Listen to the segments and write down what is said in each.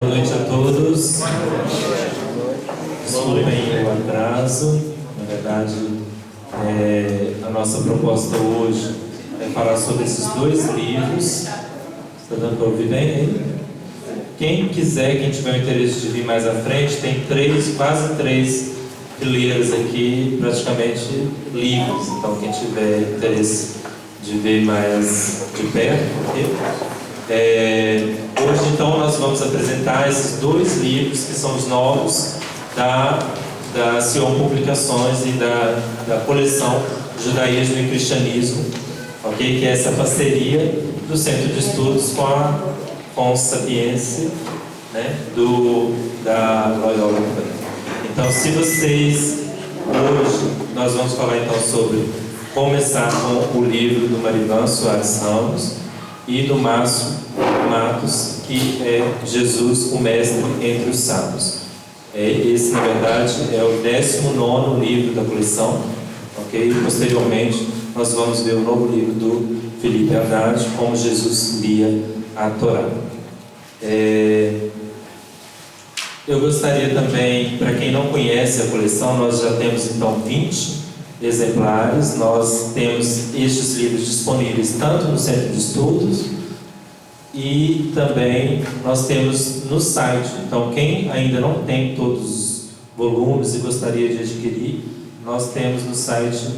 Boa noite a todos. Desculpem o atraso. Na verdade, a nossa proposta hoje é falar sobre esses dois livros. Está dando para ouvir bem aí? Quem quiser, quem tiver o interesse de vir mais à frente, tem quase três fileiras aqui, praticamente livres. Então, quem tiver interesse de ver mais de perto, hoje então nós vamos apresentar esses dois livros que são os novos da Sion Publicações e da coleção Judaísmo e Cristianismo, ok? Que é essa parceria do Centro de Estudos com o Sapiense, né? Da Loyola. Então, se vocês hoje nós vamos falar então sobre começar com o livro do Marivan Soares Ramos e do Márcio Matos, que é Jesus, o Mestre entre os Sábios. Esse, na verdade, é o 19º livro da coleção, ok? E, posteriormente, nós vamos ver o novo livro do Felipe Haddad, Como Jesus Lia a Torá. Eu gostaria também, para quem não conhece a coleção, nós já temos, então, 20 exemplares. Nós temos estes livros disponíveis tanto no Centro de Estudos e também nós temos no site. Então, quem ainda não tem todos os volumes e gostaria de adquirir, nós temos no site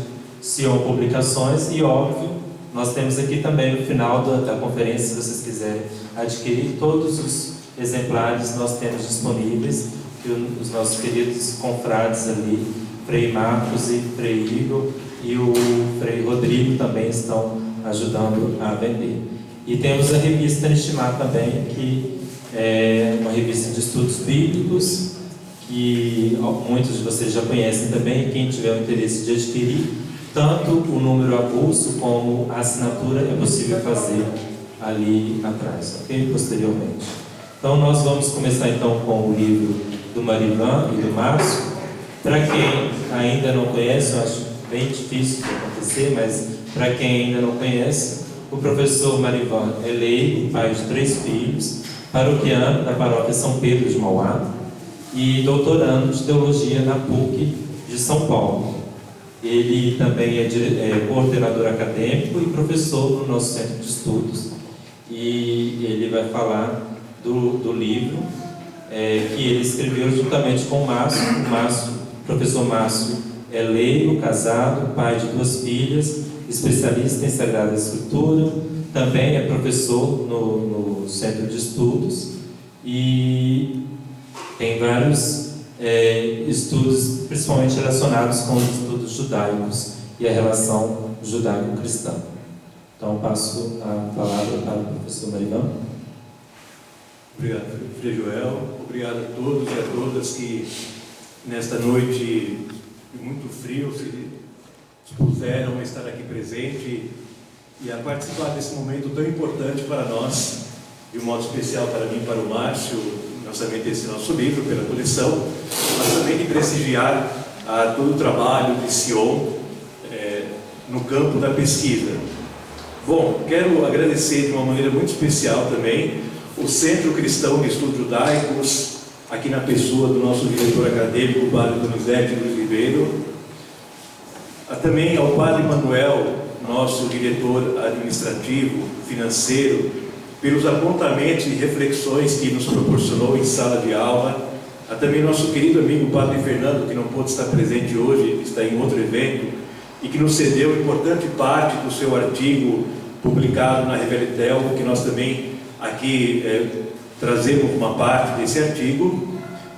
Sion Publicações e, óbvio, nós temos aqui também no final da conferência, se vocês quiserem adquirir todos os exemplares, nós temos disponíveis, que os nossos queridos confrades ali, Frei Marcos e Frei Igor e o Frei Rodrigo também estão ajudando a vender. E temos a revista Nishmat também, que é uma revista de estudos bíblicos, que muitos de vocês já conhecem também. Quem tiver o interesse de adquirir, tanto o número avulso como a assinatura é possível fazer ali atrás, ok? Posteriormente. Então nós vamos começar então com o livro do Marivan e do Márcio. Para quem ainda não conhece, eu acho bem difícil de acontecer, mas para quem ainda não conhece, o professor Marivan é leigo, pai de 3 filhos, paroquiano da paróquia São Pedro de Mauá e doutorando de teologia na PUC de São Paulo. Ele também é coordenador acadêmico e professor no nosso centro de estudos, e ele vai falar do livro que ele escreveu juntamente com o Márcio. O professor Márcio é leigo, casado, pai de 2 filhas, especialista em Sagrada Escritura, também é professor no Centro de Estudos e tem vários estudos, principalmente relacionados com os estudos judaicos e a relação judaico-cristã. Então, passo a palavra para o professor Marivan. Obrigado, Frei Joel. Obrigado a todos e a todas que nesta noite de muito frio se dispuseram a estar aqui presente e a participar desse momento tão importante para nós, de um modo especial para mim, para o Márcio, não somente esse nosso livro, pela coleção, mas também de prestigiar todo o trabalho de Sion no campo da pesquisa. Bom, quero agradecer de uma maneira muito especial também o Centro Cristão de Estudos Judaicos, aqui na pessoa do nosso diretor acadêmico, o padre Donizete Luiz Ribeiro, também ao padre Manuel, nosso diretor administrativo, financeiro, pelos apontamentos e reflexões que nos proporcionou em sala de aula, a também nosso querido amigo padre Fernando, que não pôde estar presente hoje, está em outro evento, e que nos cedeu importante parte do seu artigo publicado na Revelitel, que nós também aqui trazemos uma parte desse artigo,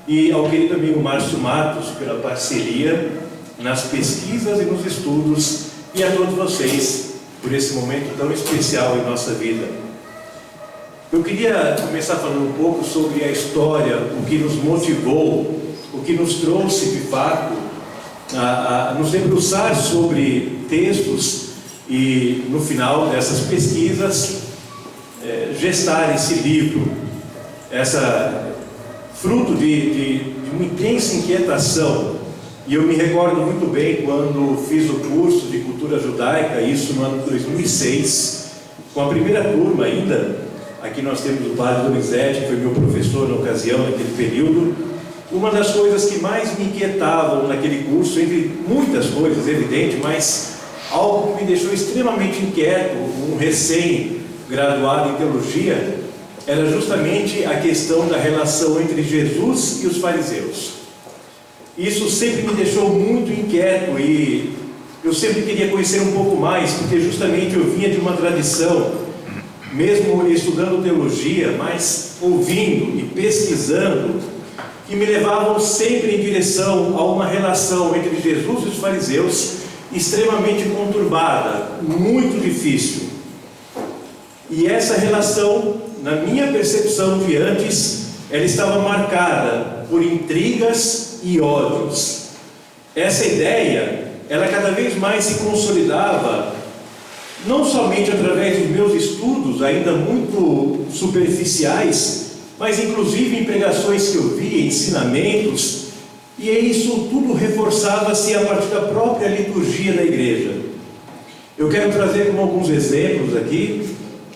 e ao querido amigo Márcio Matos, pela parceria nas pesquisas e nos estudos, e a todos vocês por esse momento tão especial em nossa vida. Eu queria começar falando um pouco sobre a história, o que nos motivou, o que nos trouxe de fato a nos debruçar sobre textos e no final dessas pesquisas gestar esse livro, fruto de uma intensa inquietação. E eu me recordo muito bem quando fiz o curso de cultura judaica, isso no ano 2006, com a primeira turma ainda, Aqui nós temos o padre Donizete, que foi meu professor na ocasião, naquele período. Uma das coisas que mais me inquietavam naquele curso, entre muitas coisas, evidente, mas algo que me deixou extremamente inquieto, um recém-graduado em teologia, era justamente a questão da relação entre Jesus e os fariseus. Isso sempre me deixou muito inquieto e eu sempre queria conhecer um pouco mais, porque justamente eu vinha de uma tradição, mesmo estudando teologia, mas ouvindo e pesquisando, que me levavam sempre em direção a uma relação entre Jesus e os fariseus extremamente conturbada, muito difícil. E essa relação, na minha percepção de antes, ela estava marcada por intrigas e ódios. Essa ideia, ela cada vez mais se consolidava, não somente através dos meus estudos, ainda muito superficiais, mas inclusive em pregações que eu via, ensinamentos, e isso tudo reforçava-se a partir da própria liturgia da igreja. Eu quero trazer como alguns exemplos aqui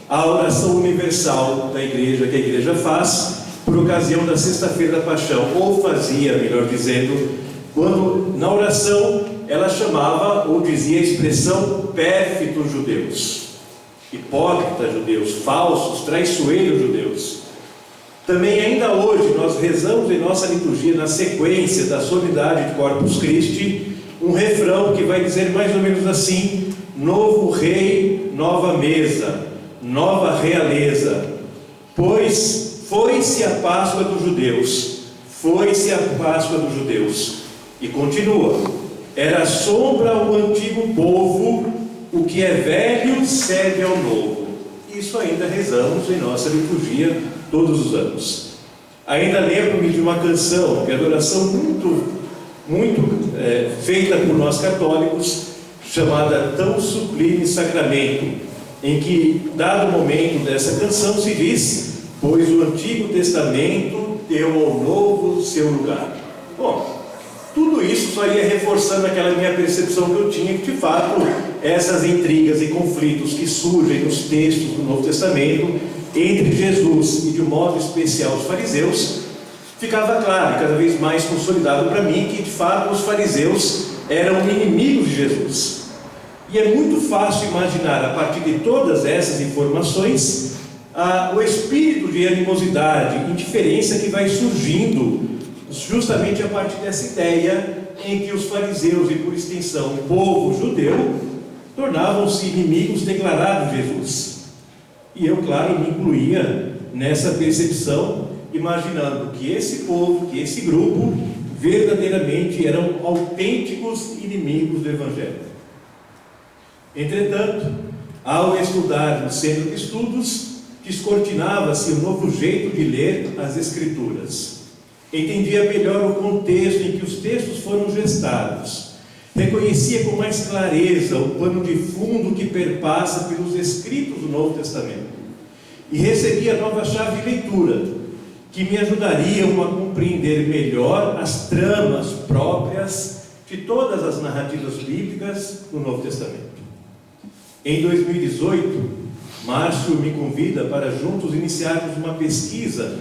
a oração universal da igreja, que a igreja faz por ocasião da Sexta-feira da Paixão, ou fazia, melhor dizendo, quando na oração ela chamava ou dizia a expressão pérfidos judeus, hipócritas judeus, falsos, traiçoeiros judeus. Também ainda hoje nós rezamos em nossa liturgia, na sequência da solenidade de Corpus Christi, um refrão que vai dizer mais ou menos assim: novo rei, nova mesa, nova realeza, pois foi-se a Páscoa dos judeus, foi-se a Páscoa dos judeus. E continua: era sombra ao antigo povo, o que é velho serve ao novo. Isso ainda rezamos em nossa liturgia todos os anos. Ainda lembro-me de uma canção, de adoração muito feita por nós católicos, chamada Tão Sublime Sacramento, em que, dado o momento dessa canção, se diz: pois o Antigo Testamento deu ao Novo seu lugar. Bom, tudo isso só ia reforçando aquela minha percepção que eu tinha, que de fato essas intrigas e conflitos que surgem nos textos do Novo Testamento entre Jesus e de um modo especial os fariseus, ficava claro e cada vez mais consolidado para mim que de fato os fariseus eram inimigos de Jesus. E é muito fácil imaginar, a partir de todas essas informações, o espírito de animosidade, indiferença que vai surgindo justamente a partir dessa ideia em que os fariseus e, por extensão, o povo judeu, tornavam-se inimigos declarados de Jesus. E eu, claro, me incluía nessa percepção, imaginando que esse povo, que esse grupo, verdadeiramente eram autênticos inimigos do Evangelho. Entretanto, ao estudar no Centro de Estudos, descortinava-se um novo jeito de ler as Escrituras. Entendia melhor o contexto em que os textos foram gestados. Reconhecia com mais clareza o pano de fundo que perpassa pelos escritos do Novo Testamento. E recebia nova chave de leitura, que me ajudariam a compreender melhor as tramas próprias de todas as narrativas bíblicas do Novo Testamento. Em 2018, Márcio me convida para juntos iniciarmos uma pesquisa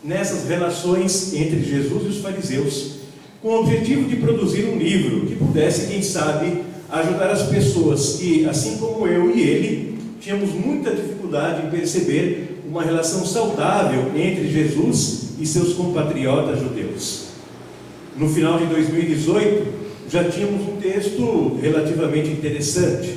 nessas relações entre Jesus e os fariseus, com o objetivo de produzir um livro que pudesse, quem sabe, ajudar as pessoas que, assim como eu e ele, tínhamos muita dificuldade em perceber uma relação saudável entre Jesus e seus compatriotas judeus. No final de 2018, já tínhamos um texto relativamente interessante,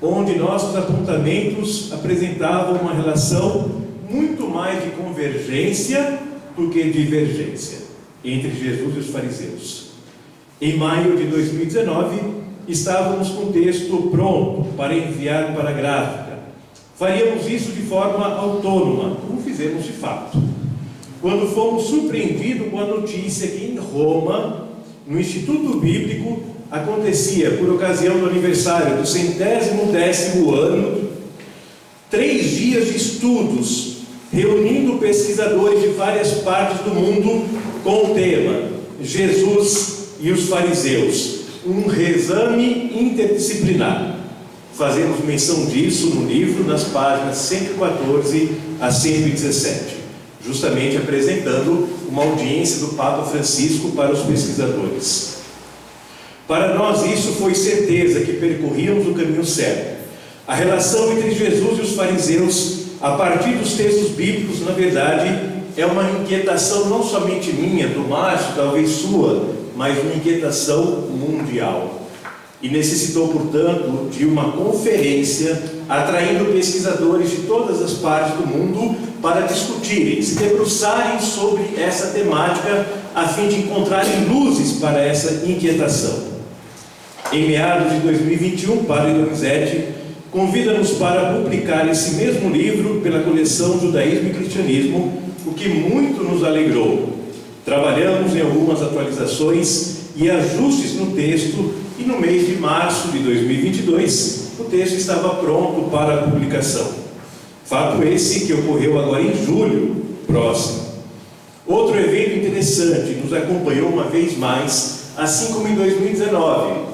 onde nossos apontamentos apresentavam uma relação muito mais de convergência do que divergência entre Jesus e os fariseus. Em maio de 2019, estávamos com o texto pronto para enviar para a gráfica. Faríamos isso de forma autônoma, como fizemos de fato, quando fomos surpreendidos com a notícia que em Roma, no Instituto Bíblico, acontecia, por ocasião do aniversário do 110º ano, 3 dias de estudos, reunindo pesquisadores de várias partes do mundo com o tema Jesus e os fariseus, um reexame interdisciplinar. Fazemos menção disso no livro, nas páginas 114 a 117, justamente apresentando uma audiência do Papa Francisco para os pesquisadores. Para nós isso foi certeza que percorríamos o caminho certo. A relação entre Jesus e os fariseus, a partir dos textos bíblicos, na verdade, é uma inquietação não somente minha, do Márcio, talvez sua, mas uma inquietação mundial. E necessitou, portanto, de uma conferência atraindo pesquisadores de todas as partes do mundo para discutirem, se debruçarem sobre essa temática, a fim de encontrarem luzes para essa inquietação. Em meados de 2021, Padre Donizete convida-nos para publicar esse mesmo livro pela coleção Judaísmo e Cristianismo, o que muito nos alegrou. Trabalhamos em algumas atualizações e ajustes no texto, e no mês de março de 2022, o texto estava pronto para a publicação. Fato esse que ocorreu agora em julho próximo. Outro evento interessante nos acompanhou uma vez mais, assim como em 2019,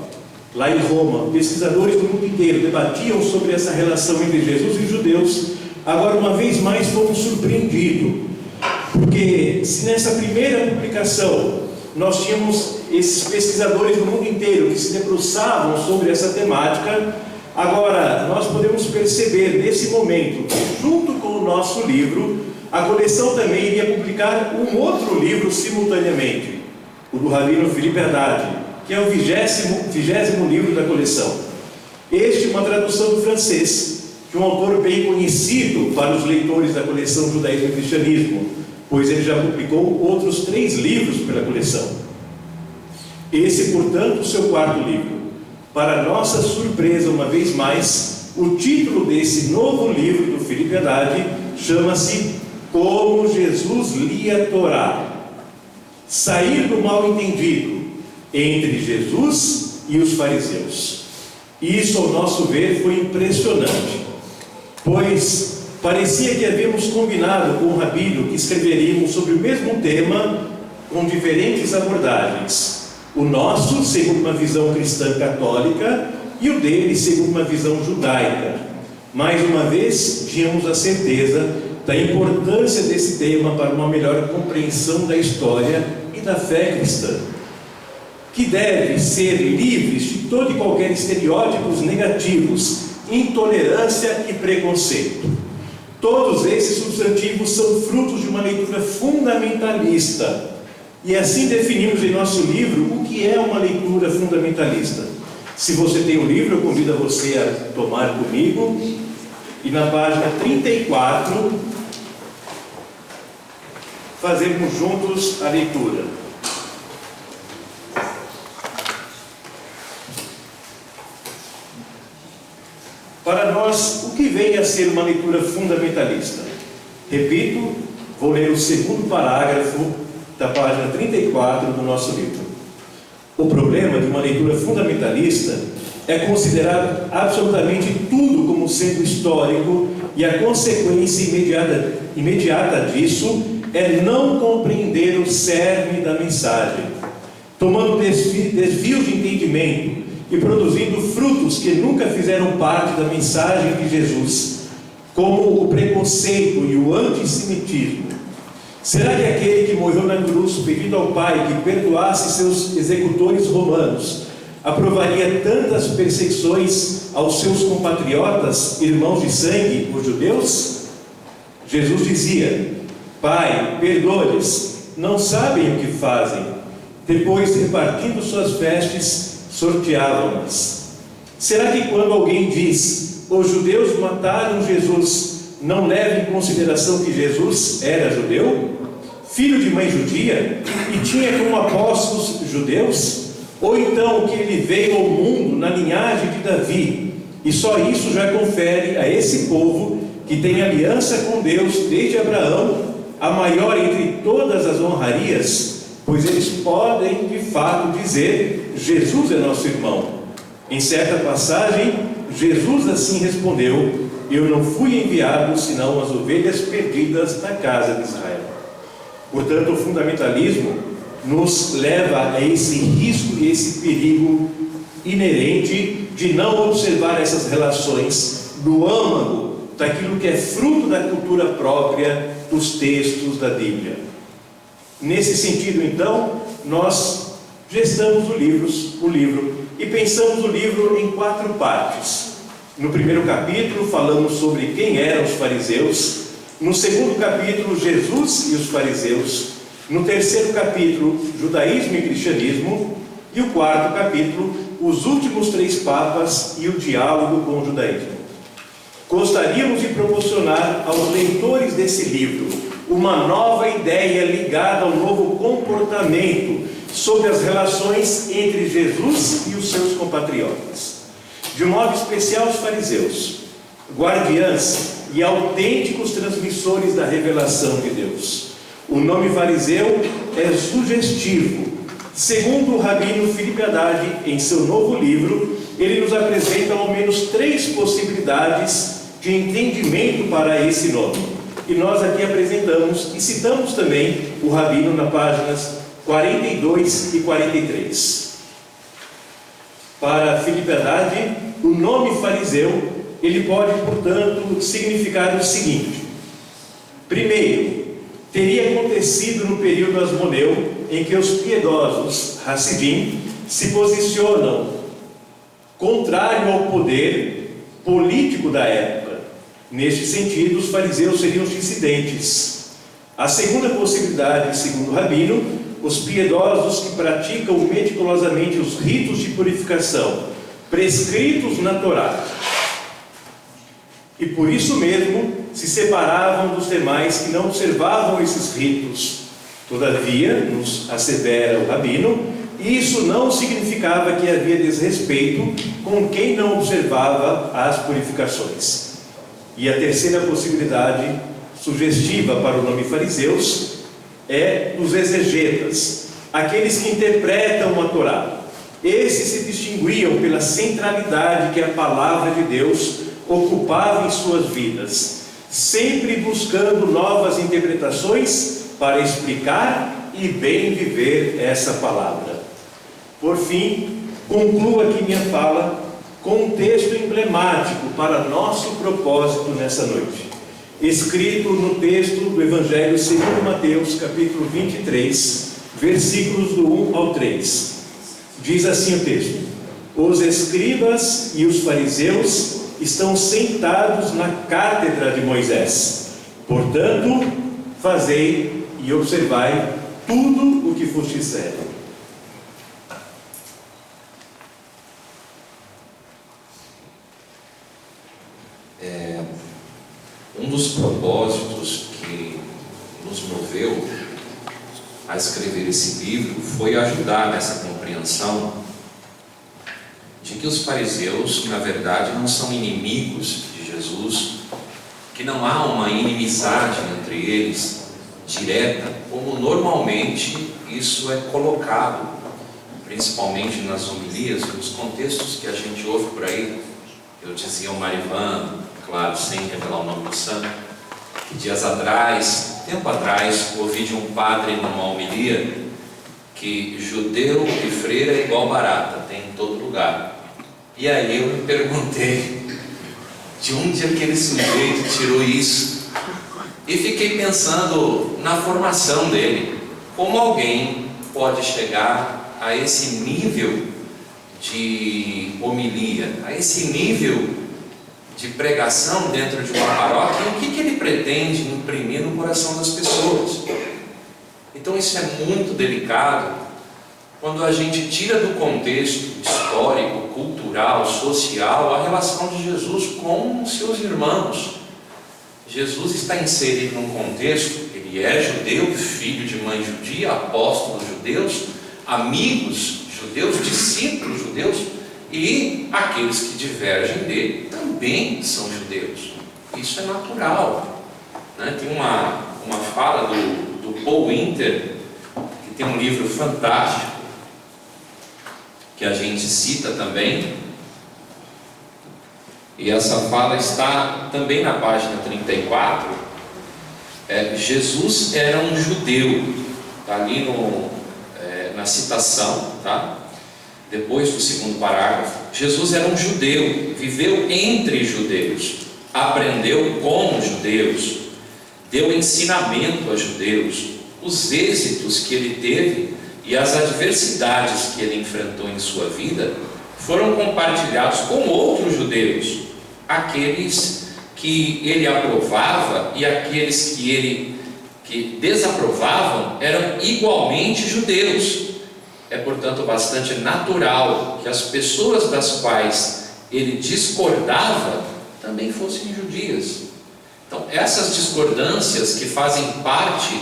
lá em Roma, pesquisadores do mundo inteiro debatiam sobre essa relação entre Jesus e os judeus. Agora, uma vez mais, fomos surpreendidos, porque se nessa primeira publicação nós tínhamos esses pesquisadores do mundo inteiro que se debruçavam sobre essa temática, agora nós podemos perceber nesse momento que, junto com o nosso livro, a coleção também iria publicar um outro livro simultaneamente, o do Rabino Felipe Haddad, que é o 20º livro da coleção. Este é uma tradução do francês, de um autor bem conhecido para os leitores da coleção Judaísmo e Cristianismo, pois ele já publicou outros 3 livros pela coleção. Esse, portanto, o seu 4º livro. Para nossa surpresa, uma vez mais, o título desse novo livro do Felipe Haddad chama-se Como Jesus lia a Torá. Sair do mal-entendido entre Jesus e os fariseus. Isso, ao nosso ver, foi impressionante, pois parecia que havíamos combinado com o Rabino que escreveríamos sobre o mesmo tema com diferentes abordagens. O nosso, segundo uma visão cristã católica, e o dele, segundo uma visão judaica. Mais uma vez, tínhamos a certeza da importância desse tema para uma melhor compreensão da história e da fé cristã, que deve ser livre de todo e qualquer estereótipos negativos, intolerância e preconceito. Todos esses substantivos são frutos de uma leitura fundamentalista, e assim definimos em nosso livro o que é uma leitura fundamentalista. Se você tem o livro, eu convido a você a tomar comigo, e na página 34, fazermos juntos a leitura. Para nós, o que vem a ser uma leitura fundamentalista? Repito, vou ler o 2º parágrafo da página 34 do nosso livro. O problema de uma leitura fundamentalista é considerar absolutamente tudo como sendo histórico, e a consequência imediata disso é não compreender o cerne da mensagem, tomando desvios de entendimento e produzindo frutos que nunca fizeram parte da mensagem de Jesus, como o preconceito e o antissemitismo. Será que aquele que morreu na cruz pedindo ao Pai que perdoasse seus executores romanos aprovaria tantas perseguições aos seus compatriotas, irmãos de sangue, os judeus? Jesus dizia: Pai, perdoa-lhes, não sabem o que fazem. Depois, repartindo suas vestes, sorteavam-nas. Será que quando alguém diz: os judeus mataram Jesus, não leva em consideração que Jesus era judeu, filho de mãe judia, e tinha como apóstolos judeus? Ou então que ele veio ao mundo na linhagem de Davi, e só isso já confere a esse povo que tem aliança com Deus desde Abraão, a maior entre todas as honrarias, pois eles podem de fato dizer: Jesus é nosso irmão. Em certa passagem, Jesus assim respondeu: eu não fui enviado senão as ovelhas perdidas da casa de Israel. Portanto, o fundamentalismo nos leva a esse risco e esse perigo inerente de não observar essas relações no âmago daquilo que é fruto da cultura própria dos textos da Bíblia. Nesse sentido, então, nós gestamos o livro e pensamos o livro em 4 partes. No primeiro capítulo, falamos sobre quem eram os fariseus. No segundo capítulo, Jesus e os fariseus. No terceiro capítulo, judaísmo e cristianismo. E o quarto capítulo, os últimos 3 papas e o diálogo com o judaísmo. Gostaríamos de proporcionar aos leitores desse livro uma nova ideia ligada ao novo comportamento sobre as relações entre Jesus e os seus compatriotas. De modo especial os fariseus, guardiãs e autênticos transmissores da revelação de Deus. O nome fariseu é sugestivo. Segundo o rabino Filipe Haddad, em seu novo livro, ele nos apresenta ao menos 3 possibilidades de entendimento para esse nome. E nós aqui apresentamos e citamos também o rabino nas páginas 42 e 43. Para Filipe Haddad, o nome fariseu, ele pode, portanto, significar o seguinte: primeiro, teria acontecido no período asmoneu, em que os piedosos Hassidim se posicionam contrário ao poder político da época. Neste sentido, os fariseus seriam os dissidentes. A segunda possibilidade, segundo o rabino, os piedosos que praticam meticulosamente os ritos de purificação prescritos na Torá, e por isso mesmo se separavam dos demais que não observavam esses ritos. Todavia, nos assevera o rabino, isso não significava que havia desrespeito com quem não observava as purificações. E a terceira possibilidade, sugestiva para o nome fariseus, é dos exegetas, aqueles que interpretam a Torá. Esses se distinguiam pela centralidade que a palavra de Deus ocupava em suas vidas, sempre buscando novas interpretações para explicar e bem viver essa palavra. Por fim, concluo aqui minha fala com um texto emblemático para nosso propósito nessa noite, escrito no texto do Evangelho segundo Mateus, capítulo 23, versículos do 1 ao 3. Diz assim o texto: os escribas e os fariseus estão sentados na cátedra de Moisés. Portanto, fazei e observai tudo o que vos disserem. Um dos propósitos que nos moveu a escrever esse livro foi ajudar nessa compreensão de que os fariseus, na verdade, não são inimigos de Jesus, que não há uma inimizade entre eles direta, como normalmente isso é colocado, principalmente nas homilias, nos contextos que a gente ouve por aí. Eu dizia ao Marivan, claro, sem revelar o nome do santo, que tempo atrás, ouvi de um padre numa homilia que judeu e freira é igual barata, tem em todo lugar. E aí eu me perguntei de onde aquele sujeito tirou isso, e fiquei pensando na formação dele. Como alguém pode chegar a esse nível de homilia, a esse nível de pregação dentro de uma paróquia, e o que ele pretende imprimir no coração das pessoas? Então isso é muito delicado quando a gente tira do contexto histórico, cultural, social, a relação de Jesus com os seus irmãos. Jesus está inserido num contexto, ele é judeu, filho de mãe judia, apóstolo judeus, amigos judeus, discípulos judeus, e aqueles que divergem dele também são judeus. Isso é natural, né? Tem uma fala do Paul Winter, que tem um livro fantástico, que a gente cita também, e essa fala está também na página 34. Jesus era um judeu, está ali na citação, tá? Depois do segundo parágrafo. Jesus era um judeu, viveu entre judeus. aprendeu com os judeus, deu ensinamento a judeus, os êxitos que ele teve e as adversidades que ele enfrentou em sua vida foram compartilhados com outros judeus, aqueles que ele aprovava e aqueles que desaprovavam eram igualmente judeus. É, portanto, bastante natural que as pessoas das quais ele discordava também fossem judias. Então, essas discordâncias que fazem parte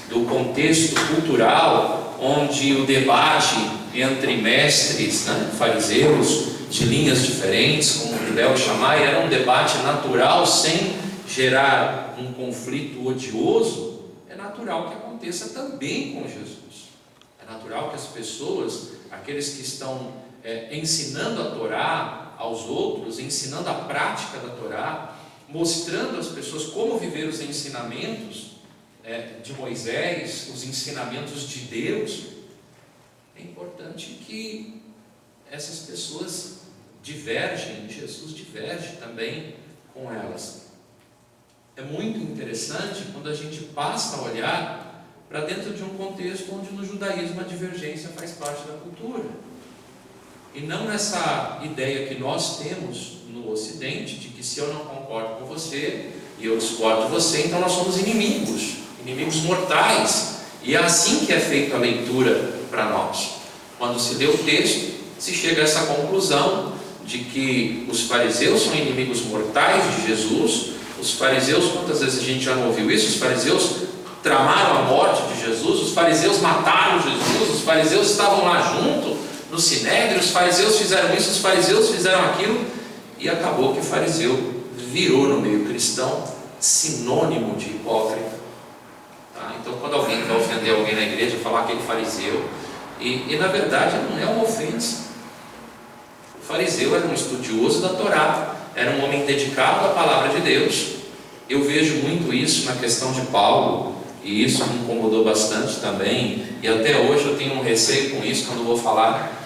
do contexto cultural, onde o debate entre mestres, fariseus, de linhas diferentes, como o Léo chamar, era um debate natural, sem gerar um conflito odioso. É natural que aconteça também com Jesus. É natural que as pessoas, aqueles que estão ensinando a Torá aos outros, ensinando a prática da Torá, mostrando às pessoas como viver os ensinamentos de Moisés, os ensinamentos de Deus, é importante que essas pessoas divergem, Jesus diverge também com elas. É muito interessante quando a gente passa a olhar para dentro de um contexto onde no judaísmo a divergência faz parte da cultura. E não nessa ideia que nós temos no Ocidente, de que se eu não concordo com você e eu discordo de você, então nós somos inimigos mortais. E é assim que é feita a leitura para nós. Quando se lê o texto, se chega a essa conclusão de que os fariseus são inimigos mortais de Jesus. Os fariseus, quantas vezes a gente já não ouviu isso? Os fariseus tramaram a morte de Jesus, os fariseus mataram Jesus, os fariseus estavam lá junto no Sinédrio, os fariseus fizeram isso, os fariseus fizeram aquilo, e acabou que o fariseu virou no meio cristão sinônimo de hipócrita. Então, quando alguém quer ofender alguém na igreja, falar aquele fariseu, e na verdade não é uma ofensa. O fariseu era um estudioso da Torá, era um homem dedicado à palavra de Deus. Eu vejo muito isso na questão de Paulo, e isso me incomodou bastante também, e até hoje eu tenho um receio com isso quando vou falar.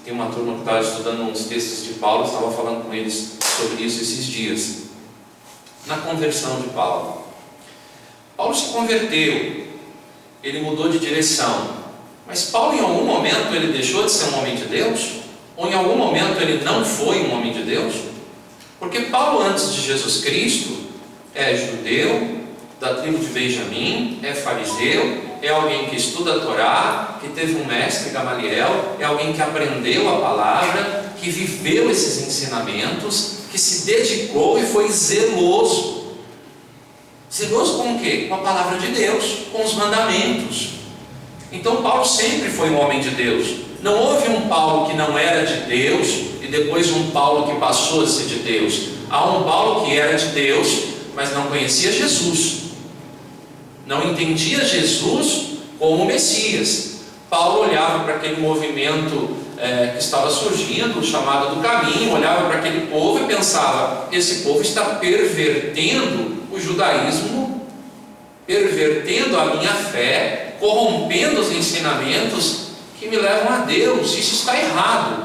Tem uma turma que estava estudando uns textos de Paulo, eu estava falando com eles sobre isso esses dias. Na conversão de Paulo, Paulo se converteu, ele mudou de direção, mas Paulo em algum momento ele deixou de ser um homem de Deus? Ou em algum momento ele não foi um homem de Deus? Porque Paulo, antes de Jesus Cristo, é judeu, da tribo de Benjamim, é fariseu, é alguém que estuda a Torá, que teve um mestre, Gamaliel, é alguém que aprendeu a palavra, que viveu esses ensinamentos, que se dedicou e foi zeloso. Zeloso com o quê? Com a palavra de Deus, com os mandamentos. Então Paulo sempre foi um homem de Deus. Não houve um Paulo que não era de Deus e depois um Paulo que passou a ser de Deus. Há um Paulo que era de Deus, mas não conhecia Jesus, não entendia Jesus como o Messias. Paulo olhava para aquele movimento que estava surgindo, chamado do caminho, olhava para aquele povo e pensava: esse povo está pervertendo o judaísmo, pervertendo a minha fé, corrompendo os ensinamentos que me levam a Deus. Isso está errado.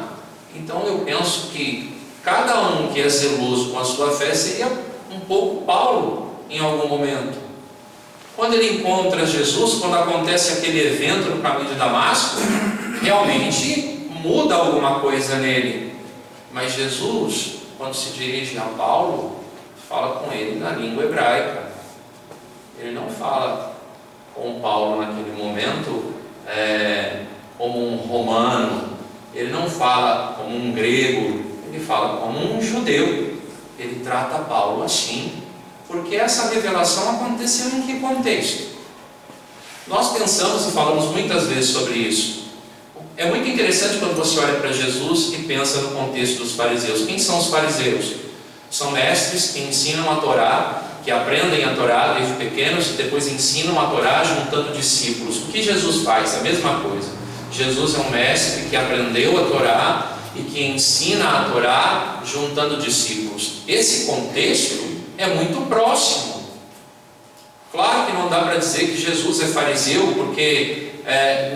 Então eu penso que cada um que é zeloso com a sua fé seria um pouco Paulo em algum momento. Quando ele encontra Jesus, quando acontece aquele evento no caminho de Damasco, realmente muda alguma coisa nele. Mas Jesus, quando se dirige a Paulo, fala com ele na língua hebraica. Ele não fala com Paulo naquele momento como um romano, ele não fala como um grego, ele fala como um judeu. Ele trata Paulo assim, porque essa revelação aconteceu em que contexto? Nós pensamos e falamos muitas vezes sobre isso. É muito interessante quando você olha para Jesus e pensa no contexto dos fariseus. Quem são os fariseus? São mestres que ensinam a Torá, que aprendem a Torá desde pequenos e depois ensinam a Torá juntando discípulos. O que Jesus faz? A mesma coisa. Jesus é um mestre que aprendeu a Torá e que ensina a Torá juntando discípulos. Esse contexto é muito próximo. Claro que não dá para dizer que Jesus é fariseu, porque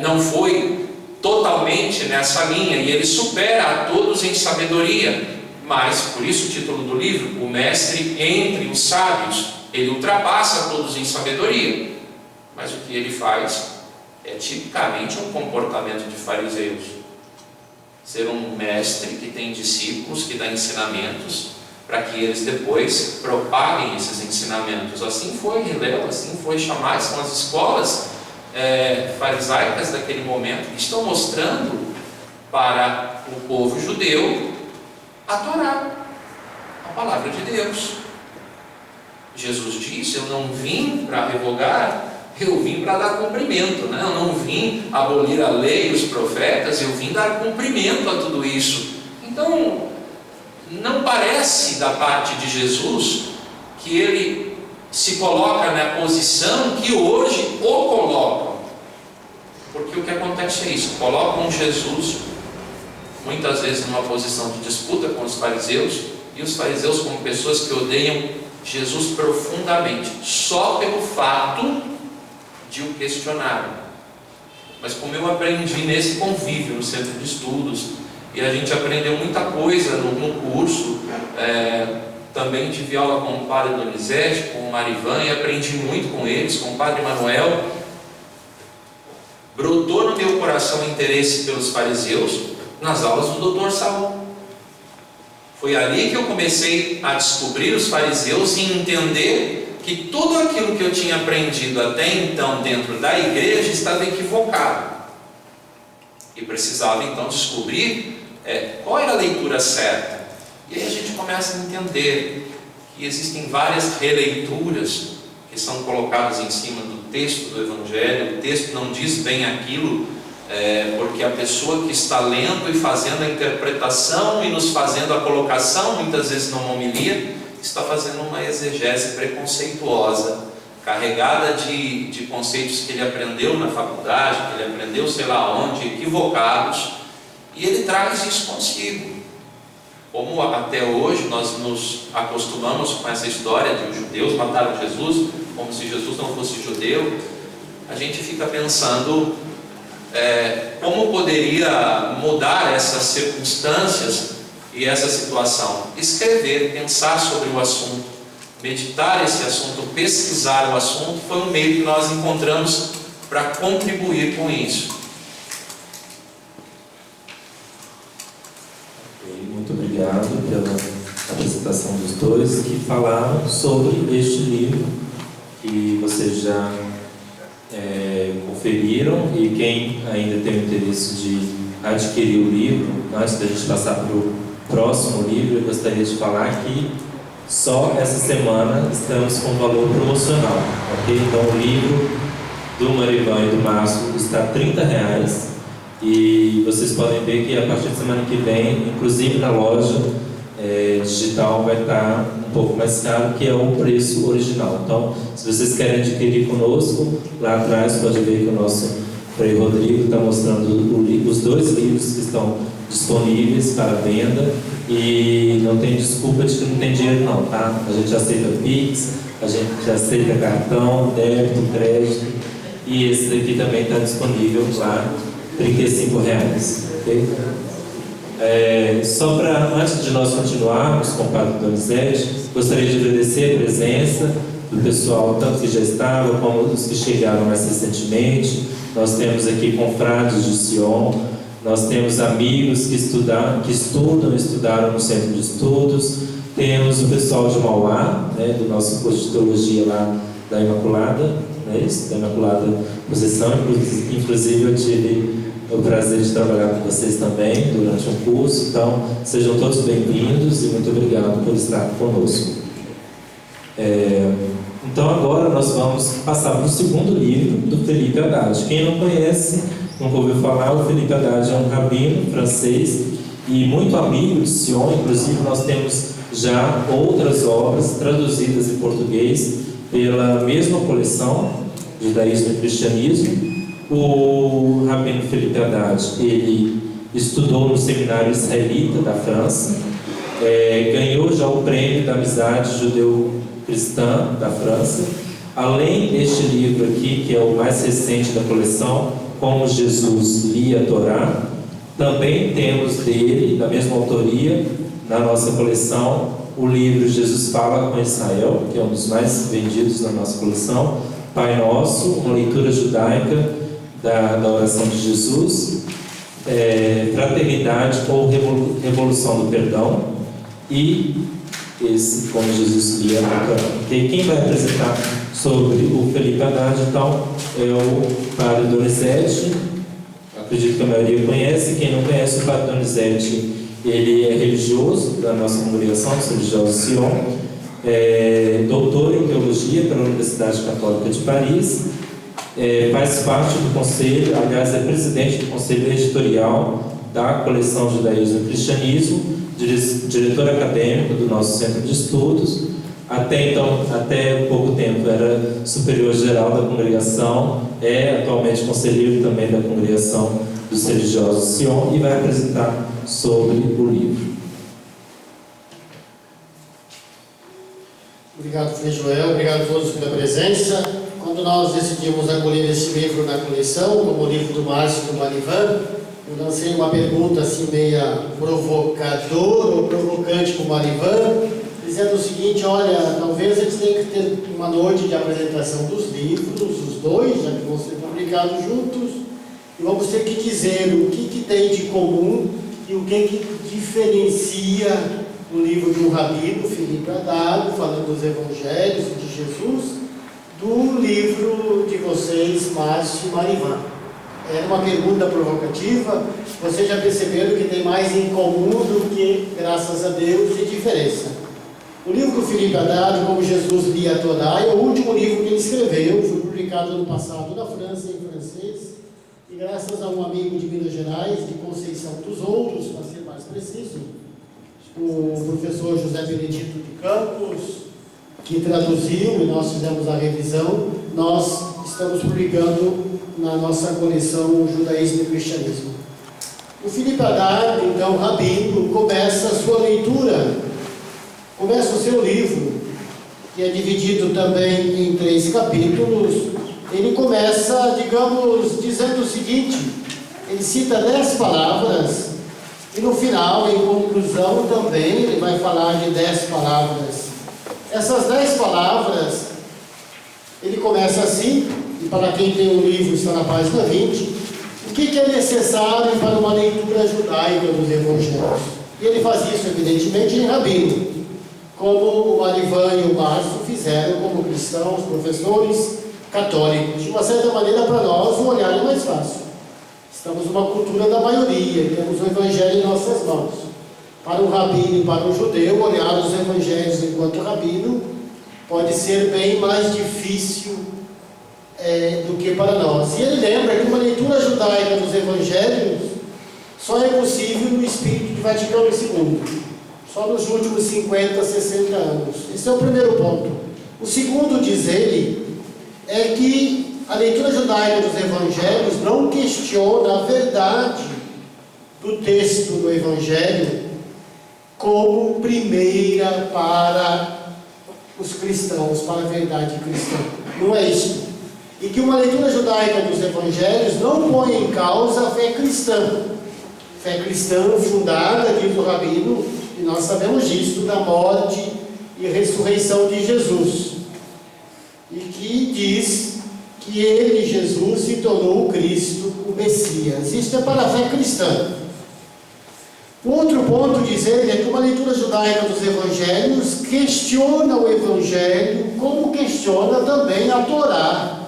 não foi totalmente nessa linha, e ele supera a todos em sabedoria. Mas, por isso o título do livro, o mestre entre os sábios, ele ultrapassa todos em sabedoria. Mas o que ele faz é tipicamente um comportamento de fariseus. Ser um mestre que tem discípulos, que dá ensinamentos, para que eles depois propaguem esses ensinamentos. Assim foi Hillel, assim foi Shammai, são as escolas farisaicas daquele momento, que estão mostrando para o povo judeu a Torá, a palavra de Deus. Jesus disse: eu não vim para revogar, eu vim para dar cumprimento, né? Eu não vim abolir a lei e os profetas, eu vim dar cumprimento a tudo isso. Então, não parece da parte de Jesus que ele se coloca na posição que hoje o colocam, porque o que acontece é isso: colocam Jesus muitas vezes numa posição de disputa com os fariseus, e os fariseus como pessoas que odeiam Jesus profundamente, só pelo fato de o questionarem. Mas como eu aprendi nesse convívio no centro de estudos, e a gente aprendeu muita coisa no curso, também tive aula com o padre Donizete, com o Marivan, e aprendi muito com eles, com o padre Manuel. Brotou no meu coração o interesse pelos fariseus nas aulas do Dr. Saul. Foi ali que eu comecei a descobrir os fariseus e entender que tudo aquilo que eu tinha aprendido até então dentro da igreja estava equivocado. E precisava então descobrir qual era a leitura certa. E aí a gente começa a entender que existem várias releituras que são colocadas em cima do texto do Evangelho. O texto não diz bem aquilo, porque a pessoa que está lendo e fazendo a interpretação e nos fazendo a colocação, muitas vezes numa homilia, está fazendo uma exegese preconceituosa, carregada de conceitos que ele aprendeu na faculdade, que ele aprendeu sei lá onde, equivocados, e ele traz isso consigo. Como até hoje nós nos acostumamos com essa história de os judeus mataram Jesus, como se Jesus não fosse judeu, a gente fica pensando como poderia mudar essas circunstâncias e essa situação. Escrever, pensar sobre o assunto, meditar esse assunto, pesquisar o assunto, foi um meio que nós encontramos para contribuir com isso. Muito obrigado pela apresentação dos dois que falaram sobre este livro que vocês já conferiram, e quem ainda tem o interesse de adquirir o livro, antes da gente passar para o próximo livro, eu gostaria de falar que só essa semana estamos com valor promocional, ok? Então o livro do Marivan e do Márcio está R$30, e vocês podem ver que a partir da semana que vem, inclusive na loja digital, vai estar um pouco mais caro, que é o preço original. Então, se vocês querem adquirir conosco, lá atrás pode ver que o nosso Frei Rodrigo está mostrando os dois livros que estão disponíveis para venda, e não tem desculpa de que não tem dinheiro não, tá? A gente aceita Pix, a gente aceita cartão, débito, crédito, e esse daqui também está disponível lá, R$35, ok? Só para, antes de nós continuarmos com o Padre Donizete, gostaria de agradecer a presença do pessoal, tanto que já estava, como dos que chegaram mais recentemente. Nós temos aqui confrades de Sion, nós temos amigos que estudaram no centro de estudos, temos o pessoal de Mauá, né, do nosso curso de teologia lá da Imaculada, né, da Imaculada Conceição. Inclusive eu tive o prazer de trabalhar com vocês também durante um curso. Então sejam todos bem-vindos e muito obrigado por estar conosco. Então agora nós vamos passar para o segundo livro do Felipe Haddad. Quem não conhece, nunca ouviu falar, o Felipe Haddad é um rabino francês e muito amigo de Sion. Inclusive nós temos já outras obras traduzidas em português pela mesma coleção, Judaísmo e Cristianismo. O rabino Felipe Haddad, ele estudou no seminário israelita da França, ganhou já o prêmio da amizade judeu-cristã da França. Além deste livro aqui, que é o mais recente da coleção, Como Jesus Lia a Torá, também temos dele, da mesma autoria, na nossa coleção o livro Jesus Fala com Israel, que é um dos mais vendidos na nossa coleção, Pai Nosso, uma leitura judaica da oração de Jesus, Fraternidade ou Revolução do Perdão, e esse, como Jesus lia no Corão. Quem vai apresentar sobre o Felipe Haddad, então, é o Padre Donizete. Acredito que a maioria conhece. Quem não conhece, o Padre Donizete, ele é religioso da nossa congregação, dos religiosos Sion, doutor em teologia pela Universidade Católica de Paris, faz parte do conselho, aliás, é presidente do conselho editorial da coleção Judaísmo e Cristianismo, diretor acadêmico do nosso centro de estudos. Até pouco tempo era superior geral da congregação, é atualmente conselheiro também da congregação dos religiosos Sion, e vai apresentar sobre o livro. Obrigado, Frei Joel, obrigado a todos pela presença. Quando nós decidimos acolher esse livro na coleção, como o livro do Márcio e do Marivan, eu lancei uma pergunta assim meia provocadora ou provocante para o Marivan, dizendo o seguinte: olha, talvez eles tenham que ter uma noite de apresentação dos livros, os dois, já que vão ser publicados juntos, e vamos ter que dizer o que tem de comum e o que diferencia o livro de um rabino, Felipe Haddad, falando dos evangelhos de Jesus, do livro de vocês, Márcio e Marivan. É uma pergunta provocativa. Vocês já perceberam que tem mais em comum do que, graças a Deus, de diferença. O livro do Felipe Haddad, Como Jesus Lia a Torá, é o último livro que ele escreveu, foi publicado ano passado na França, em francês, e graças a um amigo de Minas Gerais, de Conceição dos Ouros, para ser mais preciso, o professor José Benedito de Campos, que traduziu e nós fizemos a revisão, nós estamos publicando na nossa coleção Judaísmo e Cristianismo. O Felipe Haddad, então rabino, começa a sua leitura, começa o seu livro, que é dividido também em 3 capítulos. Ele começa, digamos, dizendo o seguinte: ele cita 10 palavras, e no final, em conclusão também, ele vai falar de 10 palavras. Essas 10 palavras, ele começa assim, e para quem tem o livro está na página 20, o que é necessário para uma leitura judaica dos evangelhos. E ele faz isso, evidentemente, em rabino, como o Marivan e o Márcio fizeram como cristãos, professores católicos. De uma certa maneira, para nós, o olhar é mais fácil. Estamos numa cultura da maioria, temos o Evangelho em nossas mãos. Para um rabino e para um judeu, olhar os Evangelhos enquanto rabino pode ser bem mais difícil do que para nós. E ele lembra que uma leitura judaica dos Evangelhos só é possível no espírito de Vaticano II, só nos últimos 50, 60 anos. Esse é o primeiro ponto. O segundo, diz ele, é que a leitura judaica dos Evangelhos não questiona a verdade do texto do Evangelho como primeira para os cristãos, para a verdade cristã. Não é isso. E que uma leitura judaica dos Evangelhos não põe em causa a fé cristã. Fé cristã fundada, diz o rabino, e nós sabemos disso, da morte e ressurreição de Jesus. E que diz que ele, Jesus, se tornou o Cristo, o Messias. Isto é para a fé cristã. O outro ponto, diz ele, é que uma leitura judaica dos Evangelhos questiona o Evangelho como questiona também a Torá.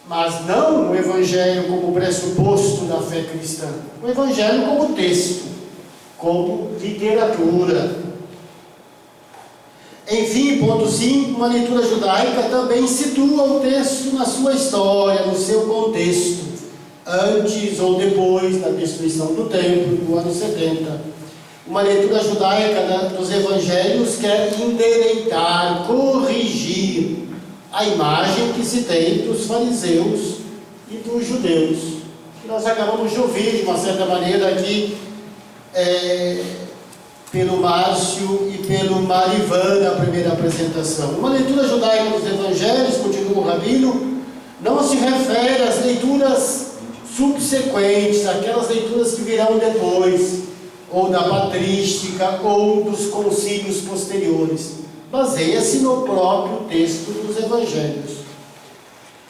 Mas não o Evangelho como pressuposto da fé cristã. O Evangelho como texto, como literatura. Enfim, ponto 5, uma leitura judaica também situa o texto na sua história, no seu contexto, antes ou depois da destruição do templo, no ano 70. Uma leitura judaica dos Evangelhos quer endereitar, corrigir a imagem que se tem dos fariseus e dos judeus, que nós acabamos de ouvir, de uma certa maneira, aqui, pelo Márcio e pelo Marivan na primeira apresentação. Uma leitura judaica dos Evangelhos, continua o rabino, não se refere às leituras subsequentes, aquelas leituras que virão depois, ou da patrística, ou dos concílios posteriores. Baseia-se no próprio texto dos evangelhos.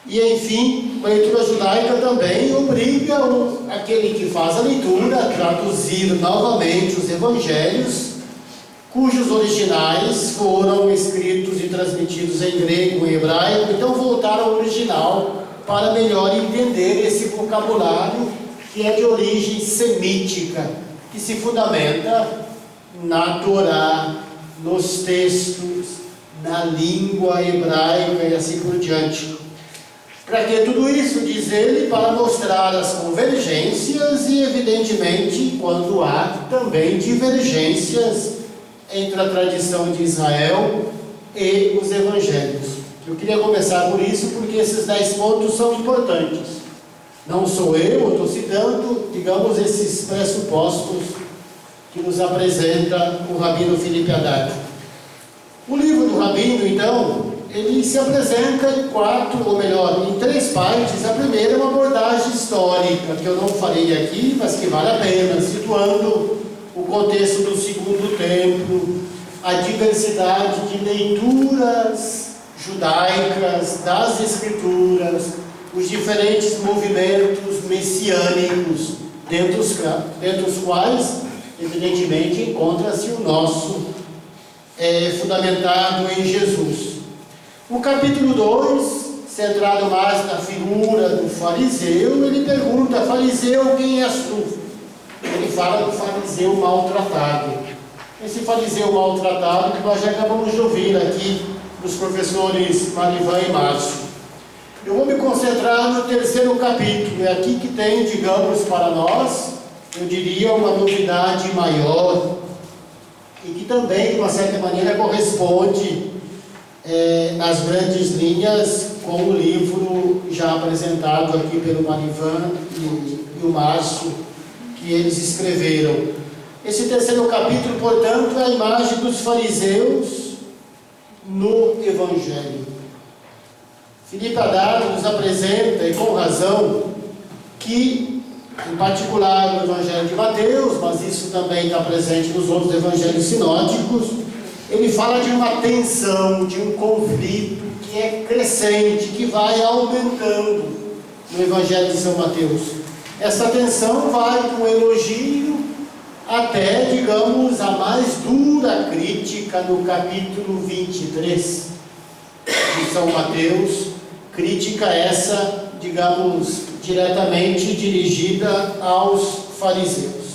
E, enfim, a leitura judaica também obriga aquele que faz a leitura a traduzir novamente os evangelhos, cujos originais foram escritos e transmitidos em grego e hebraico, então voltar ao original para melhor entender esse vocabulário que é de origem semítica, que se fundamenta na Torá, nos textos, na língua hebraica e assim por diante. Para que tudo isso, diz ele, para mostrar as convergências e, evidentemente, quando há também divergências entre a tradição de Israel e os evangelhos. Eu queria começar por isso, porque esses 10 pontos são importantes. Não sou eu estou citando, digamos, esses pressupostos que nos apresenta o Rabino Felipe Haddad. O livro do Rabino, então, ele se apresenta em 3 partes. A primeira é uma abordagem histórica, que eu não farei aqui, mas que vale a pena, situando o contexto do Segundo Templo, a diversidade de leituras judaicas das Escrituras, os diferentes movimentos messiânicos, dentro dos quais, evidentemente, encontra-se o nosso, fundamentado em Jesus. O capítulo 2, centrado mais na figura do fariseu, ele pergunta: fariseu, quem és tu? Ele fala do fariseu maltratado. Esse fariseu maltratado que nós já acabamos de ouvir aqui dos professores Marivan e Márcio. Eu vou me concentrar no 3º capítulo. É aqui que tem, digamos, para nós, eu diria, uma novidade maior e que também, de uma certa maneira, corresponde nas grandes linhas com o livro já apresentado aqui pelo Marivan e o Márcio, que eles escreveram. Esse 3º capítulo, portanto, é a imagem dos fariseus no Evangelho. Felipe Haddad nos apresenta, e com razão, que, em particular no Evangelho de Mateus, mas isso também está presente nos outros evangelhos sinóticos, ele fala de uma tensão, de um conflito que é crescente, que vai aumentando no Evangelho de São Mateus. Essa tensão vai com elogio até, digamos, a mais dura crítica no capítulo 23 de São Mateus, crítica essa, digamos, diretamente dirigida aos fariseus.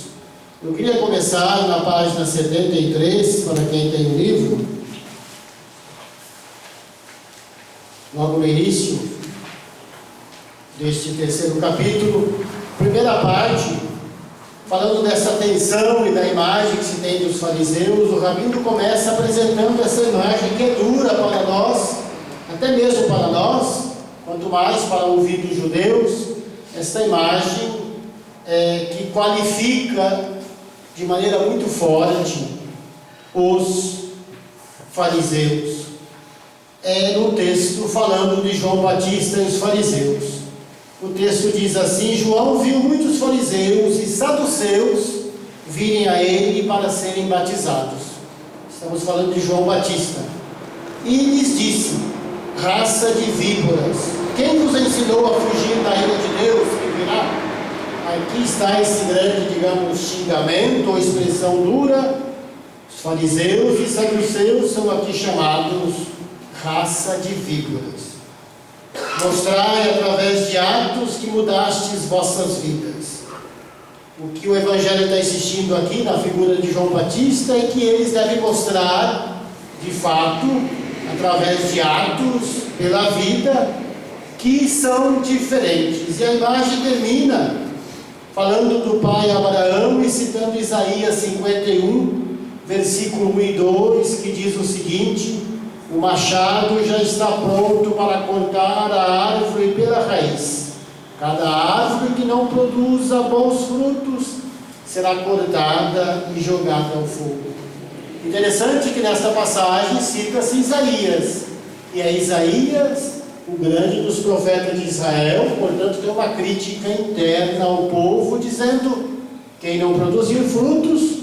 Eu queria começar na página 73, para quem tem o livro, logo no início deste 3º capítulo, primeira parte, falando dessa tensão e da imagem que se tem dos fariseus. O Rabino começa apresentando essa imagem que é dura para nós, até mesmo para nós, quanto mais para o ouvido dos judeus, esta imagem que qualifica de maneira muito forte os fariseus. No texto falando de João Batista e os fariseus. O texto diz assim: João viu muitos fariseus e saduceus virem a ele para serem batizados. Estamos falando de João Batista. E lhes disse: raça de víboras, quem vos ensinou a fugir da ira de Deus que virá? Aqui está esse grande, digamos, xingamento ou expressão dura. Os fariseus e saduceus são aqui chamados raça de víboras. Mostrai através de atos que mudastes vossas vidas. O que o Evangelho está insistindo aqui na figura de João Batista é que eles devem mostrar, de fato, através de atos, pela vida, que são diferentes. E a imagem termina falando do pai Abraão e citando Isaías 51, versículo 1 e 2, que diz o seguinte: o machado já está pronto para cortar a árvore pela raiz. Cada árvore que não produza bons frutos será cortada e jogada ao fogo. Interessante que nesta passagem cita-se Isaías. E é Isaías, o grande dos profetas de Israel, portanto tem uma crítica interna ao povo, dizendo Quem não produzir frutos,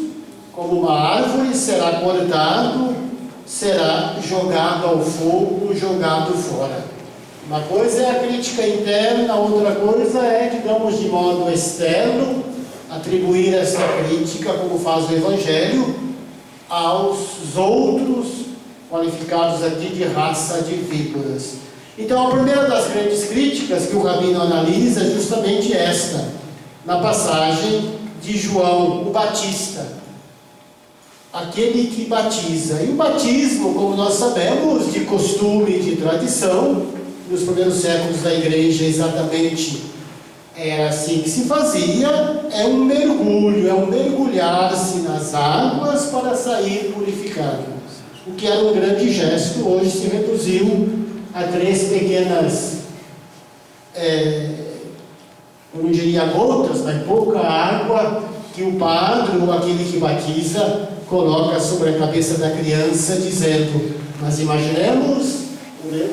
como uma árvore, será cortado, será jogado ao fogo, jogado fora. Uma coisa é a crítica interna, outra coisa é, digamos, de modo externo, atribuir esta crítica, como faz o Evangelho, aos outros, qualificados aqui de raça de víboras. Então, a primeira das grandes críticas que o Rabino analisa é justamente esta, na passagem de João o Batista, aquele que batiza. E o batismo, como nós sabemos, de costume e de tradição, nos primeiros séculos da igreja exatamente era assim que se fazia, é um mergulho, é um mergulhar-se nas águas para sair purificado. O que era um grande gesto, hoje se reduziu a 3 pequenas, eu não diria gotas, mas pouca água que o padre ou aquele que batiza coloca sobre a cabeça da criança, dizendo: mas imaginemos,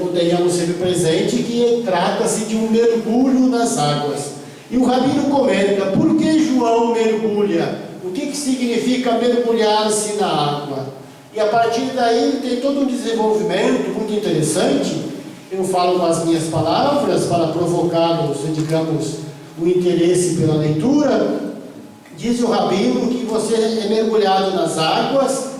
ou tenhamos sempre presente, que trata-se de um mergulho nas águas. E o Rabino comenta: por que João mergulha? O que significa mergulhar-se na água? E a partir daí ele tem todo um desenvolvimento muito interessante. Eu falo com as minhas palavras para provocar-nos, digamos, o interesse pela leitura. Diz o Rabino que você é mergulhado nas águas,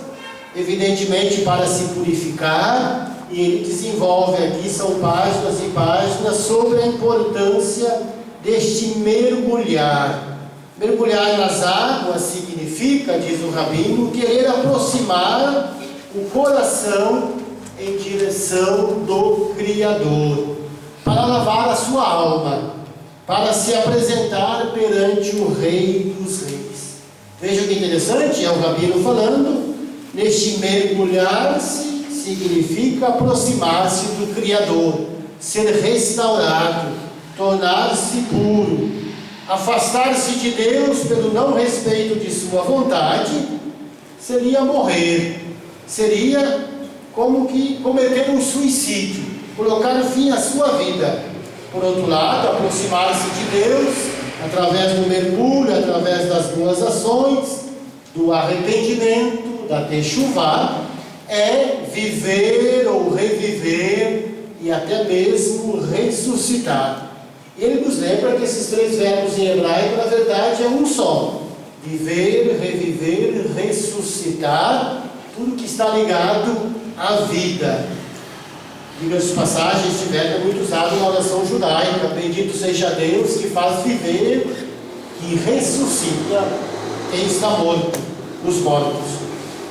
evidentemente para se purificar, e ele desenvolve aqui, são páginas e páginas, sobre a importância deste mergulhar. Mergulhar nas águas significa, diz o Rabino, querer aproximar o coração em direção do Criador, para lavar a sua alma, para se apresentar perante o Rei dos Reis. Veja que interessante, é o Rabino falando, neste mergulhar-se significa aproximar-se do Criador, ser restaurado, tornar-se puro, afastar-se de Deus pelo não respeito de sua vontade, seria morrer, seria como que cometer um suicídio, colocar fim à sua vida. Por outro lado, aproximar-se de Deus, através do mergulho, através das boas ações, do arrependimento, da techuvá, é viver ou reviver e até mesmo ressuscitar. E ele nos lembra que esses 3 verbos em hebraico, na verdade, é um só: viver, reviver, ressuscitar, tudo que está ligado à vida. Diga-se de passagem, este verbo é muito usado na oração judaica: bendito seja Deus que faz viver, que ressuscita quem está morto, os mortos.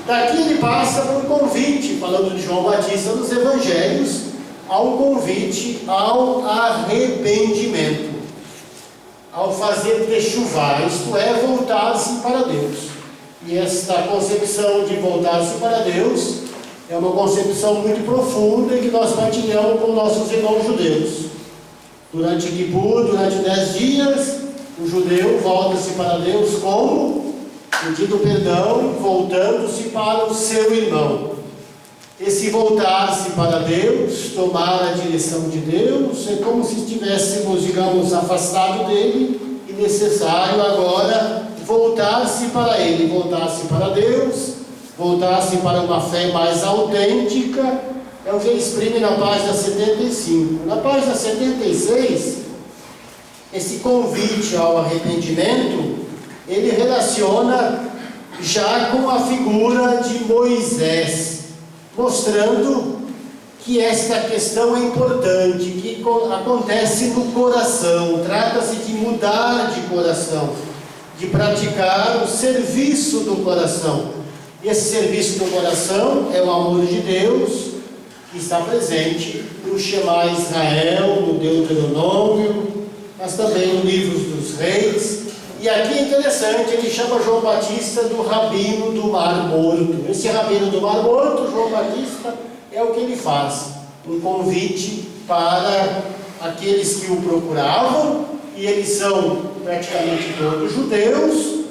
Daqui ele passa por um convite, falando de João Batista nos Evangelhos, a um convite ao arrependimento, ao fazer techuvá, isto é, voltar-se para Deus. E esta concepção de voltar-se para Deus é uma concepção muito profunda e que nós partilhamos com nossos irmãos judeus. Durante Kippur, durante 10 dias, o judeu volta-se para Deus como? Pedindo perdão, voltando-se para o seu irmão. Esse voltar-se para Deus, tomar a direção de Deus, é como se estivéssemos, digamos, afastado dele, e necessário agora voltar-se para ele, voltar-se para Deus, voltar-se para uma fé mais autêntica. É o que ele exprime na página 75. Na página 76, esse convite ao arrependimento, ele relaciona já com a figura de Moisés, mostrando que esta questão é importante, que acontece no coração. Trata-se de mudar de coração, de praticar o serviço do coração. E esse serviço do coração é o amor de Deus, que está presente no Shema Israel, no Deuteronômio, mas também no Livro dos Reis. E aqui é interessante, ele chama João Batista do Rabino do Mar Morto. Esse Rabino do Mar Morto, João Batista, é o que ele faz: um convite para aqueles que o procuravam, e eles são praticamente todos judeus,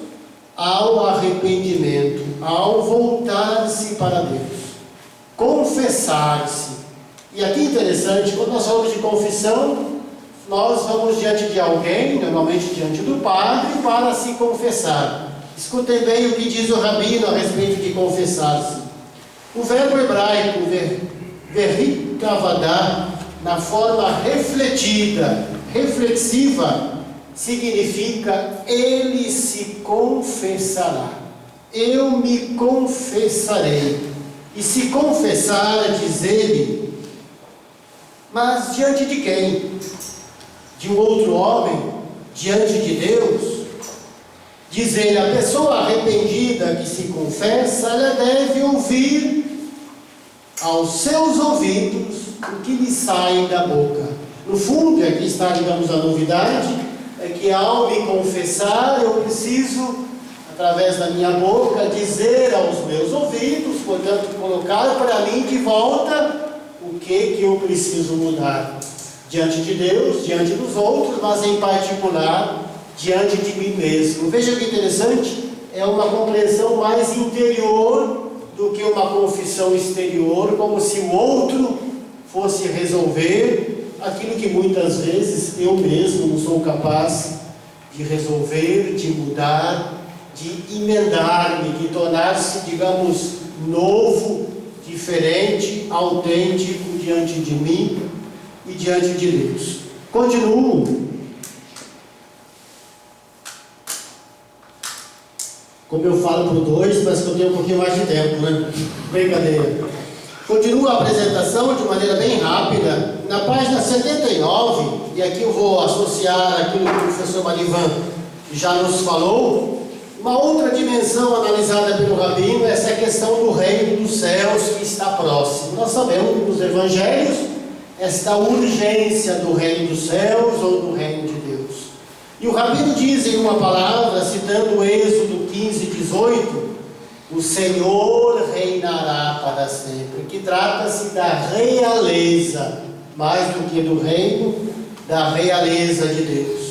ao arrependimento, ao voltar-se para Deus, confessar-se. E aqui é interessante, quando nós falamos de confissão, nós vamos diante de alguém, normalmente diante do padre, para se confessar. Escutem bem o que diz o rabino a respeito de confessar-se. O verbo hebraico, verrit kavadá, na forma refletida, reflexiva, significa ele se confessará. Eu me confessarei. E se confessar, diz ele, mas diante de quem? De um outro homem? Diante de Deus? Diz ele, a pessoa arrependida que se confessa, ela deve ouvir aos seus ouvidos o que lhe sai da boca. No fundo, aqui está, digamos, a novidade, é que ao me confessar, eu preciso, através da minha boca, dizer aos meus ouvidos, portanto, colocar para mim de volta o que eu preciso mudar. Diante de Deus, diante dos outros, mas em particular, diante de mim mesmo. Veja que interessante, é uma compreensão mais interior do que uma confissão exterior, como se o outro fosse resolver aquilo que muitas vezes eu mesmo não sou capaz de resolver, de mudar, de emendar-me, de tornar-se, digamos, novo, diferente, autêntico diante de mim e diante de Deus. Continuo. Como eu falo para o 2, mas que eu tenho um pouquinho mais de tempo, né? Brincadeira. Continuo a apresentação de maneira bem rápida. Na página 79, e aqui eu vou associar aquilo que o professor Marivan já nos falou, uma outra dimensão analisada pelo Rabino é essa questão do reino dos céus que está próximo. Nós sabemos que nos evangelhos, esta urgência do reino dos céus ou do reino de Deus. E o Rabino diz em uma palavra, citando o Êxodo 15, 18, o Senhor reinará para sempre, que trata-se da realeza, mais do que do reino, da realeza de Deus.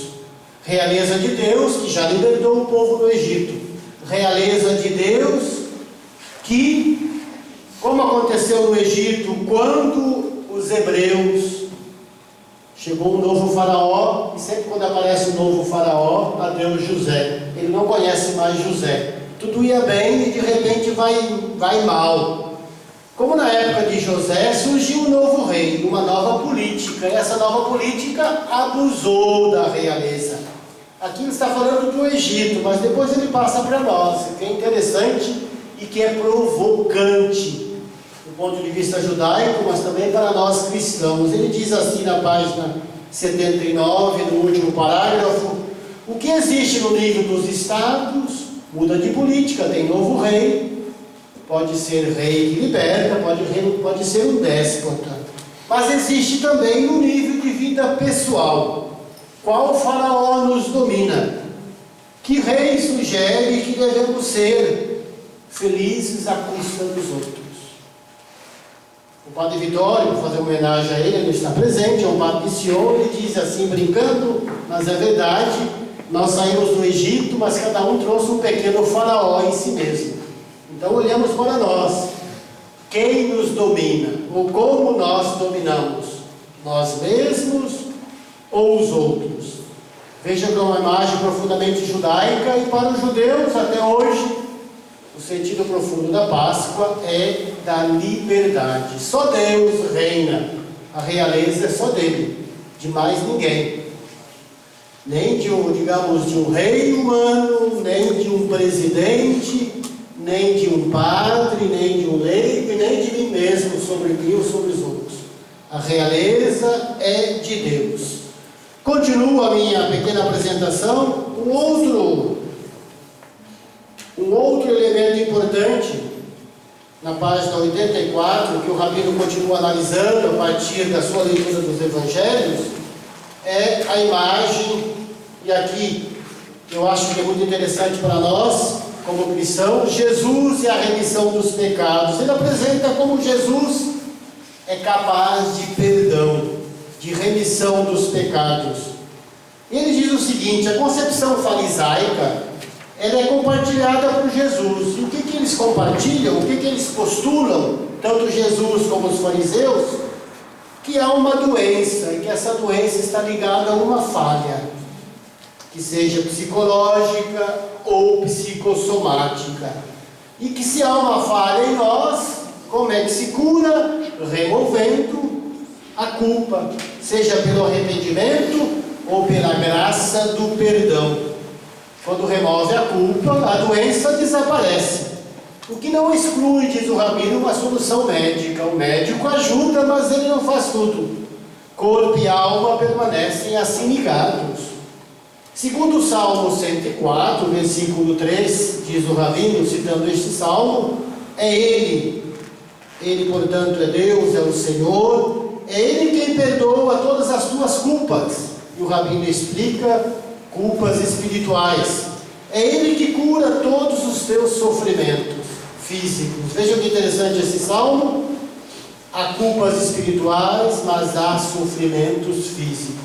Realeza de Deus que já libertou o povo do Egito. Realeza de Deus que, como aconteceu no Egito, quando os hebreus, chegou um novo faraó, e sempre quando aparece um novo faraó, adeus José. Ele não conhece mais José. Tudo ia bem e de repente vai mal. Como na época de José, surgiu um novo rei, uma nova política. E essa nova política abusou da realeza. Aqui ele está falando do Egito, mas depois ele passa para nós, que é interessante e que é provocante, do ponto de vista judaico, mas também para nós cristãos. Ele diz assim na página 79, no último parágrafo, o que existe no nível dos estados muda de política, tem novo rei, pode ser rei que liberta, pode ser um déspota, mas existe também no nível de vida pessoal. Qual faraó nos domina? Que rei sugere que devemos ser felizes à custa dos outros? O padre Vitório, vou fazer uma homenagem a ele, ele está presente, é um padre de Sion, ele diz assim, brincando, mas é verdade, nós saímos do Egito, mas cada um trouxe um pequeno faraó em si mesmo. Então olhamos para nós. Quem nos domina? Ou como nós dominamos? Nós mesmos ou os outros? Veja que é uma imagem profundamente judaica, e para os judeus até hoje o sentido profundo da Páscoa é da liberdade. Só Deus reina, a realeza é só dele, de mais ninguém, nem de um rei humano, nem de um presidente, nem de um padre, nem de um leigo, e nem de mim mesmo sobre mim ou sobre os outros. A realeza é de Deus. Continuo a minha pequena apresentação. Um outro elemento importante, na página 84, que o Rabino continua analisando a partir da sua leitura dos Evangelhos, é a imagem, e aqui eu acho que é muito interessante para nós, como cristãos, Jesus e a remissão dos pecados. Ele apresenta como Jesus é capaz de perdão, de remissão dos pecados. Ele diz o seguinte: a concepção farisaica, ela é compartilhada por Jesus. E o que eles compartilham, o que eles postulam, tanto Jesus como os fariseus, que há uma doença e que essa doença está ligada a uma falha, que seja psicológica ou psicossomática, e que se há uma falha em nós, como é que se cura? Removendo a culpa, seja pelo arrependimento ou pela graça do perdão. Quando remove a culpa, a doença desaparece. O que não exclui, diz o Rabino, uma solução médica. O médico ajuda, mas ele não faz tudo. Corpo e alma permanecem assim ligados. Segundo o Salmo 104, versículo 3, diz o Rabino, citando este salmo, é Ele, portanto, é Deus, é o Senhor, é Ele quem perdoa todas as tuas culpas. E o Rabino explica, culpas espirituais. É Ele que cura todos os teus sofrimentos físicos. Vejam que interessante esse salmo. Há culpas espirituais, mas há sofrimentos físicos.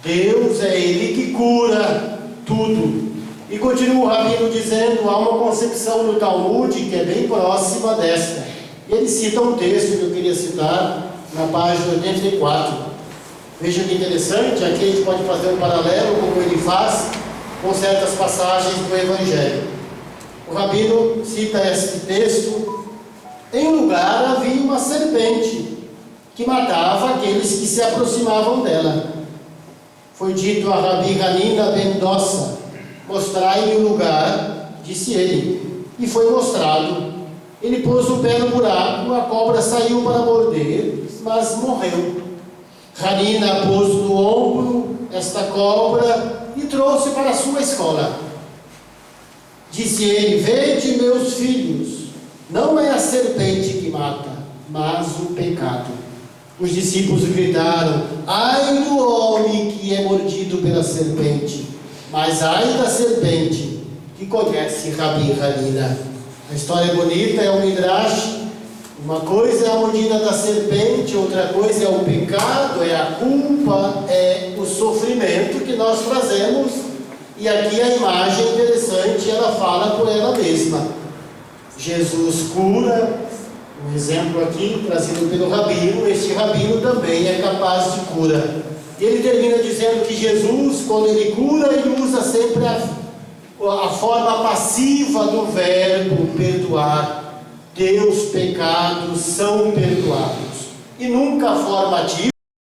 Deus é Ele que cura tudo. E continua o Rabino dizendo, há uma concepção no Talmud que é bem próxima desta. Ele cita um texto que eu queria citar na página 84. Veja que interessante, aqui a gente pode fazer um paralelo, como ele faz, com certas passagens do Evangelho. O Rabino cita este texto. Em um lugar havia uma serpente que matava aqueles que se aproximavam dela. Foi dito a Rabi Hanina ben Dossa, mostrai-me o lugar, disse ele, e foi mostrado. Ele pôs o pé no buraco, a cobra saiu para morder, mas morreu. Hanina pôs no ombro esta cobra e trouxe para a sua escola. Disse ele, vede meus filhos, não é a serpente que mata, mas o pecado. Os discípulos gritaram, ai do homem que é mordido pela serpente, mas ai da serpente que conhece Rabi Hanina. A história é bonita, é um midrash. Uma coisa é a mordida da serpente, outra coisa é o pecado, é a culpa, é o sofrimento que nós trazemos. E aqui a imagem interessante, ela fala por ela mesma. Jesus cura, um exemplo aqui trazido pelo Rabino, este Rabino também é capaz de cura. E ele termina dizendo que Jesus, quando ele cura, ele usa sempre a forma passiva do verbo perdoar. Teus pecados são perdoados. E nunca a forma ativa.